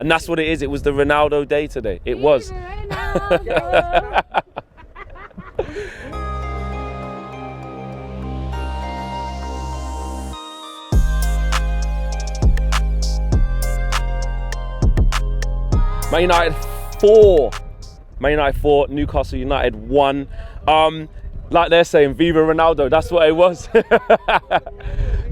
And that's what it is. It was the Ronaldo day today. It was. Man United 4. Man United 4, Newcastle United 1. Like they're saying, Viva Ronaldo. That's what it was.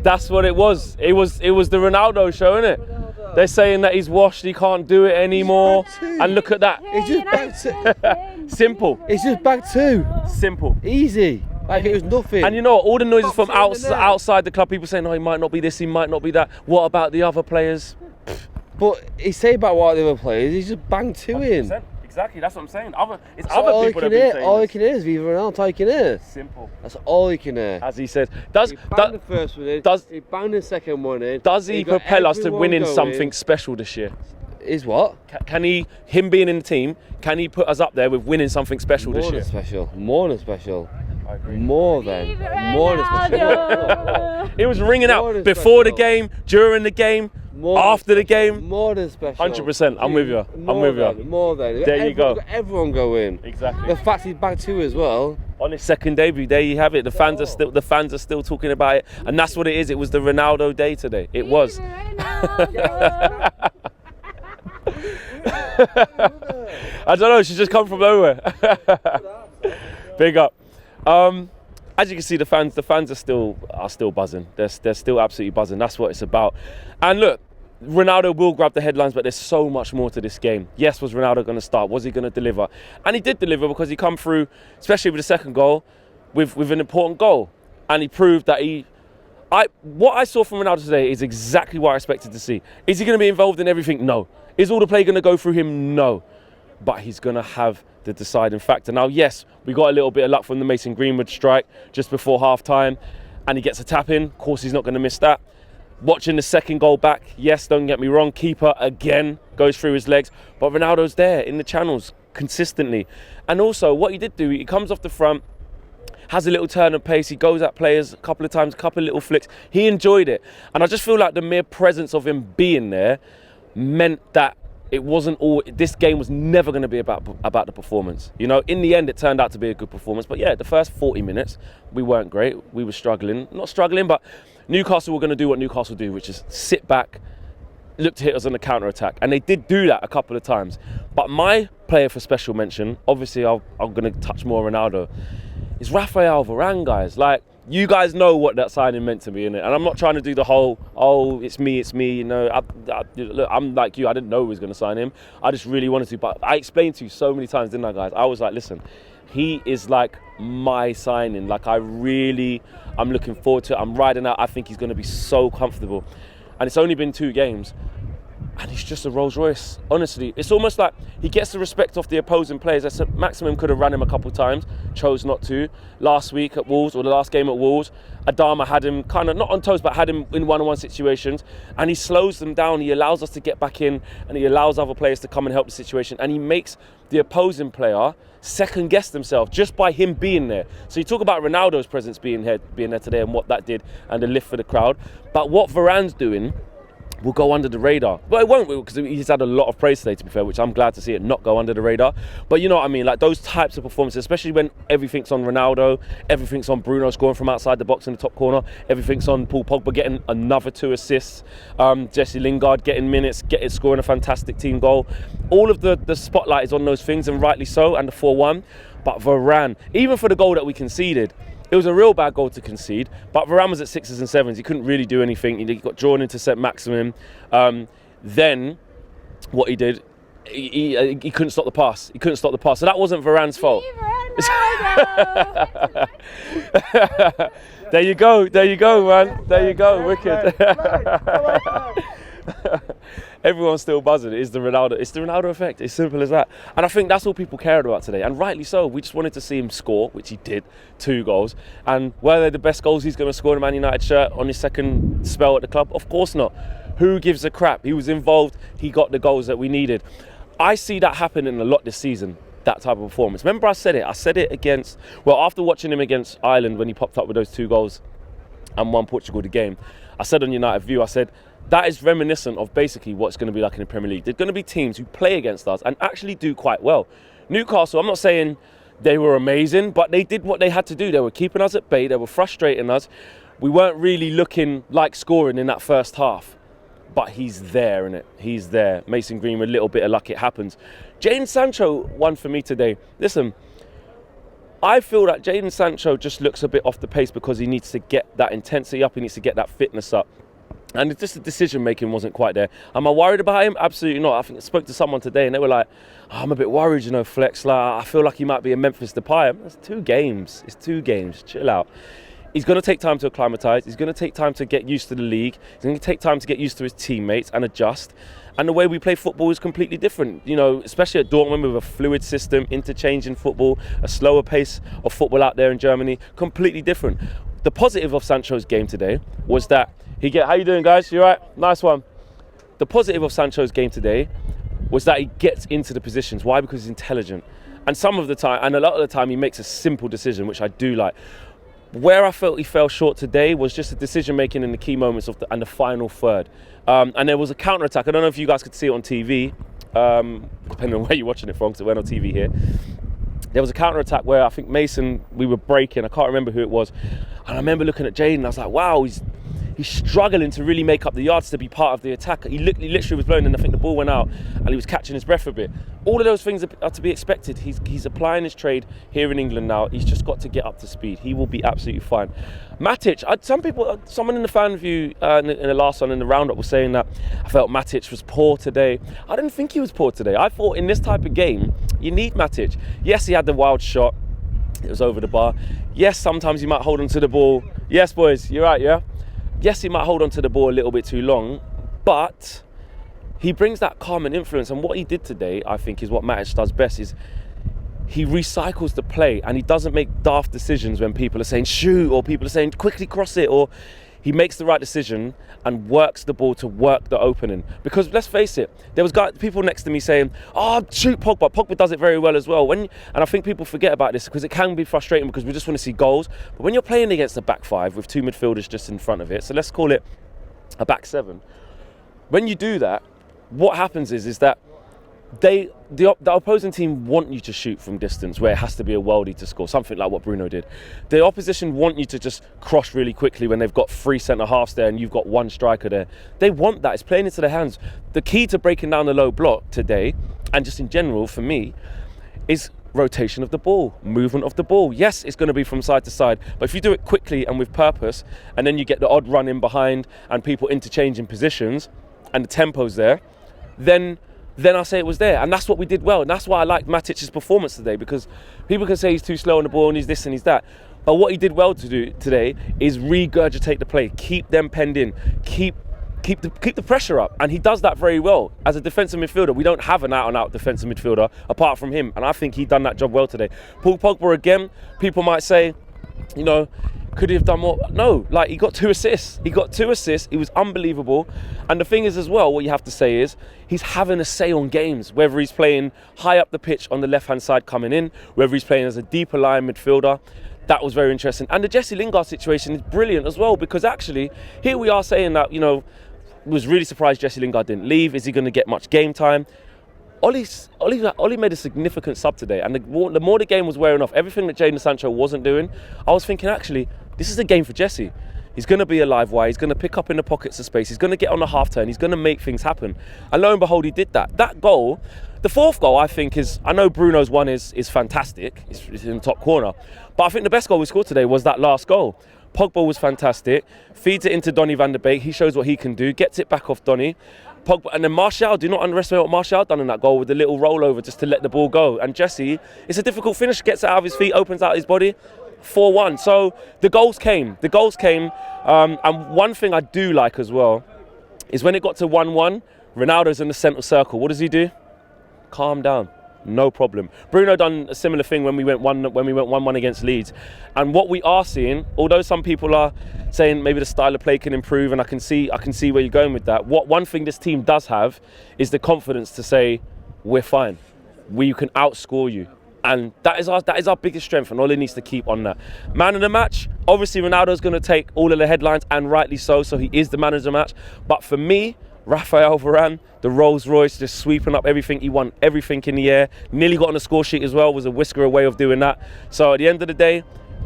That's what it was. It was the Ronaldo show, innit? They're saying that he's washed, he can't do it anymore. And look at that. It's just back to simple. It's just back to simple. Easy. Like it was nothing. And you know what? All the noises from outside the club, people saying, "Oh, he might not be this, he might not be that." What about the other players? But he say about what the other players, he's just banged 2 in. Exactly, that's what I'm saying. Other people that have been saying all you can hear is Viva Ronaldo, all you can hear. Simple. That's all you can hear. As he says. He banged the first one in, he banged the second one in. Does he propel us to winning something special this year? Is what? Can him being in the team, can he put us up there with winning something special this year? More than special. I agree. More than special. It was ringing out before the game, during the game, after the game. More than special. 100%. I'm with you. More than. There you go. Everyone go in. Exactly. The fact he's back 2 as well. On his second debut, there you have it. The fans are still talking about it, and that's what it is. It was the Ronaldo day today. It was. I don't know. She's just come from nowhere. Big up. As you can see, the fans are still buzzing. They're still absolutely buzzing. That's what it's about. And look, Ronaldo will grab the headlines, but there's so much more to this game. Yes, was Ronaldo going to start? Was he going to deliver? And he did deliver, because he come through, especially with the second goal, with an important goal. And he proved that what I saw from Ronaldo today is exactly what I expected to see. Is he going to be involved in everything? No. Is all the play going to go through him? No. But he's going to have the deciding factor. Now, yes, we got a little bit of luck from the Mason Greenwood strike just before half-time, and he gets a tap in. Of course, he's not going to miss that. Watching the second goal back, yes, don't get me wrong, keeper again goes through his legs, but Ronaldo's there in the channels consistently. And also, what he did do, he comes off the front, has a little turn of pace, he goes at players a couple of times, a couple of little flicks. He enjoyed it. And I just feel like the mere presence of him being there meant that it wasn't all, this game was never going to be about the performance. You know, in the end, it turned out to be a good performance. But yeah, the first 40 minutes, we weren't great. We were struggling. Not struggling, but Newcastle were going to do what Newcastle do, which is sit back, look to hit us on the counter-attack. And they did do that a couple of times. But my player for special mention, obviously I'm going to touch more Ronaldo, is Raphael Varane, guys. Like, you guys know what that signing meant to me, innit? And I'm not trying to do the whole, oh, it's me, you know. Look, I'm like you, I didn't know who was going to sign him. I just really wanted to. But I explained to you so many times, didn't I, guys? I was like, listen, he is like my signing. Like, I'm looking forward to it. I'm riding out. I think he's going to be so comfortable. And it's only been 2 games. And he's just a Rolls Royce. Honestly, it's almost like he gets the respect off the opposing players. I said Maximum could have run him a couple of times, chose not to. Last week at Wolves, or the last game at Wolves, Adama had him kind of not on toes, but had him in one-on-one situations. And he slows them down. He allows us to get back in, and he allows other players to come and help the situation. And he makes the opposing player second guess themselves just by him being there. So you talk about Ronaldo's presence being there today and what that did and the lift for the crowd. But what Varane's doing will go under the radar. But it won't, because he's had a lot of praise today, to be fair, which I'm glad to see it not go under the radar. But you know what I mean, like those types of performances, especially when everything's on Ronaldo, everything's on Bruno scoring from outside the box in the top corner, everything's on Paul Pogba getting another 2 assists, Jesse Lingard getting minutes, scoring a fantastic team goal. All of the spotlight is on those things, and rightly so, and the 4-1. But Varane, even for the goal that we conceded, it was a real bad goal to concede, but Varane was at 6s and 7s. He couldn't really do anything. He got drawn into set Maximum. Then what he did, he couldn't stop the pass. He couldn't stop the pass. So that wasn't Varane's fault. There you go, man. There you go, wicked. Everyone's still buzzing. It's the Ronaldo effect. It's simple as that. And I think that's all people cared about today. And rightly so. We just wanted to see him score, which he did, 2 goals. And were they the best goals he's going to score in a Man United shirt on his second spell at the club? Of course not. Who gives a crap? He was involved. He got the goals that we needed. I see that happening a lot this season, that type of performance. Remember I said it against, after watching him against Ireland when he popped up with those 2 goals and won Portugal the game, I said on United View, I said, that is reminiscent of basically what's going to be like in the Premier League. There's going to be teams who play against us and actually do quite well. Newcastle, I'm not saying they were amazing, but they did what they had to do. They were keeping us at bay. They were frustrating us. We weren't really looking like scoring in that first half. But he's there, innit? He's there. Mason Greenwood, a little bit of luck, it happens. Jadon Sancho won for me today. Listen, I feel that Jadon Sancho just looks a bit off the pace because he needs to get that intensity up. He needs to get that fitness up. And it's just the decision-making wasn't quite there. Am I worried about him? Absolutely not. I think I spoke to someone today and they were like, oh, I'm a bit worried, you know, Flex. Like, I feel like he might be a Memphis Depay. It's 2 games. It's 2 games. Chill out. He's going to take time to acclimatise. He's going to take time to get used to the league. He's going to take time to get used to his teammates and adjust. And the way we play football is completely different. You know, especially at Dortmund with a fluid system, interchanging football, a slower pace of football out there in Germany, completely different. The positive of Sancho's game today was that how you doing, guys? You all right? Nice one. The positive of Sancho's game today was that he gets into the positions. Why? Because he's intelligent. And some of the time, and a lot of the time, he makes a simple decision, which I do like. Where I felt he fell short today was just the decision making in the key moments and the final third. And there was a counter attack. I don't know if you guys could see it on TV, depending on where you're watching it from, because it went on TV here. There was a counter attack where I think Mason, we were breaking. I can't remember who it was. And I remember looking at Jadon. I was like, wow, he's struggling to really make up the yards to be part of the attack. He literally was blown, and I think the ball went out, and he was catching his breath a bit. All of those things are to be expected. He's applying his trade here in England now. He's just got to get up to speed. He will be absolutely fine. Matic, someone in the fan review in the last one in the roundup was saying that I felt Matic was poor today. I didn't think he was poor today. I thought in this type of game, you need Matic. Yes, he had the wild shot. It was over the bar. Yes, sometimes he might hold on to the ball. Yes, boys, you're right, yeah? Yes, he might hold on to the ball a little bit too long, but he brings that calm and influence. And what he did today, I think, is what Matic does best, is he recycles the play and he doesn't make daft decisions when people are saying shoot or people are saying quickly cross it, or he makes the right decision and works the ball to work the opening. Because let's face it, there was people next to me saying, oh, shoot Pogba. Pogba does it very well as well. And I think people forget about this because it can be frustrating because we just want to see goals. But when you're playing against a back 5 with 2 midfielders just in front of it, so let's call it a back 7. When you do that, what happens is that the opposing team want you to shoot from distance where it has to be a worldie to score, something like what Bruno did. The opposition want you to just cross really quickly when they've got 3 centre-halves there and you've got 1 striker there. They want that. It's playing into their hands. The key to breaking down the low block today, and just in general for me, is rotation of the ball, movement of the ball. Yes, it's going to be from side to side, but if you do it quickly and with purpose, and then you get the odd run in behind and people interchanging positions and the tempo's there, then I say it was there. And that's what we did well. And that's why I liked Matic's performance today, because people can say he's too slow on the ball and he's this and he's that. But what he did well to do today is regurgitate the play, keep them penned in, keep the pressure up. And he does that very well. As a defensive midfielder, we don't have an out-and-out defensive midfielder apart from him. And I think he done that job well today. Paul Pogba, again, people might say, you know, could he have done more? No, like he got 2 assists. He was unbelievable. And the thing is as well, what you have to say is he's having a say on games, whether he's playing high up the pitch on the left-hand side coming in, whether he's playing as a deeper line midfielder. That was very interesting. And the Jesse Lingard situation is brilliant as well, because actually here we are saying that, you know, was really surprised Jesse Lingard didn't leave. Is he going to get much game time? Ollie made a significant sub today, and the more the game was wearing off, everything that Jadon Sancho wasn't doing, I was thinking, actually, this is a game for Jesse. He's going to be a live wire, he's going to pick up in the pockets of space, he's going to get on the half turn, he's going to make things happen. And lo and behold, he did that. That goal, the 4th goal, I think is, I know Bruno's one is fantastic, it's in the top corner, but I think the best goal we scored today was that last goal. Pogba was fantastic, feeds it into Donny van der Beek, he shows what he can do, gets it back off Donny. Pogba, and then Martial, do not underestimate what Martial done in that goal with the little rollover just to let the ball go. And Jesse, it's a difficult finish, gets it out of his feet, opens out his body, 4-1. So the goals came. And one thing I do like as well is when it got to 1-1, Ronaldo's in the centre circle. What does he do? Calm down. No problem. Bruno done a similar thing when we went 1-1 against Leeds. And what we are seeing, although some people are saying maybe the style of play can improve, and I can see where you're going with that. One thing this team does have is the confidence to say, we're fine. We can outscore you. And that is our biggest strength, and Ole needs to keep on that. Man of the match, obviously Ronaldo's going to take all of the headlines, and rightly so he is the man of the match. But for me, Raphael Varane, the Rolls Royce, just sweeping up everything. He won everything in the air. Nearly got on the score sheet as well, was a whisker away of doing that. So at the end of the day,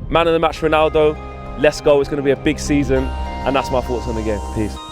man of the match Ronaldo, let's go. It's going to be a big season, and that's my thoughts on the game. Peace.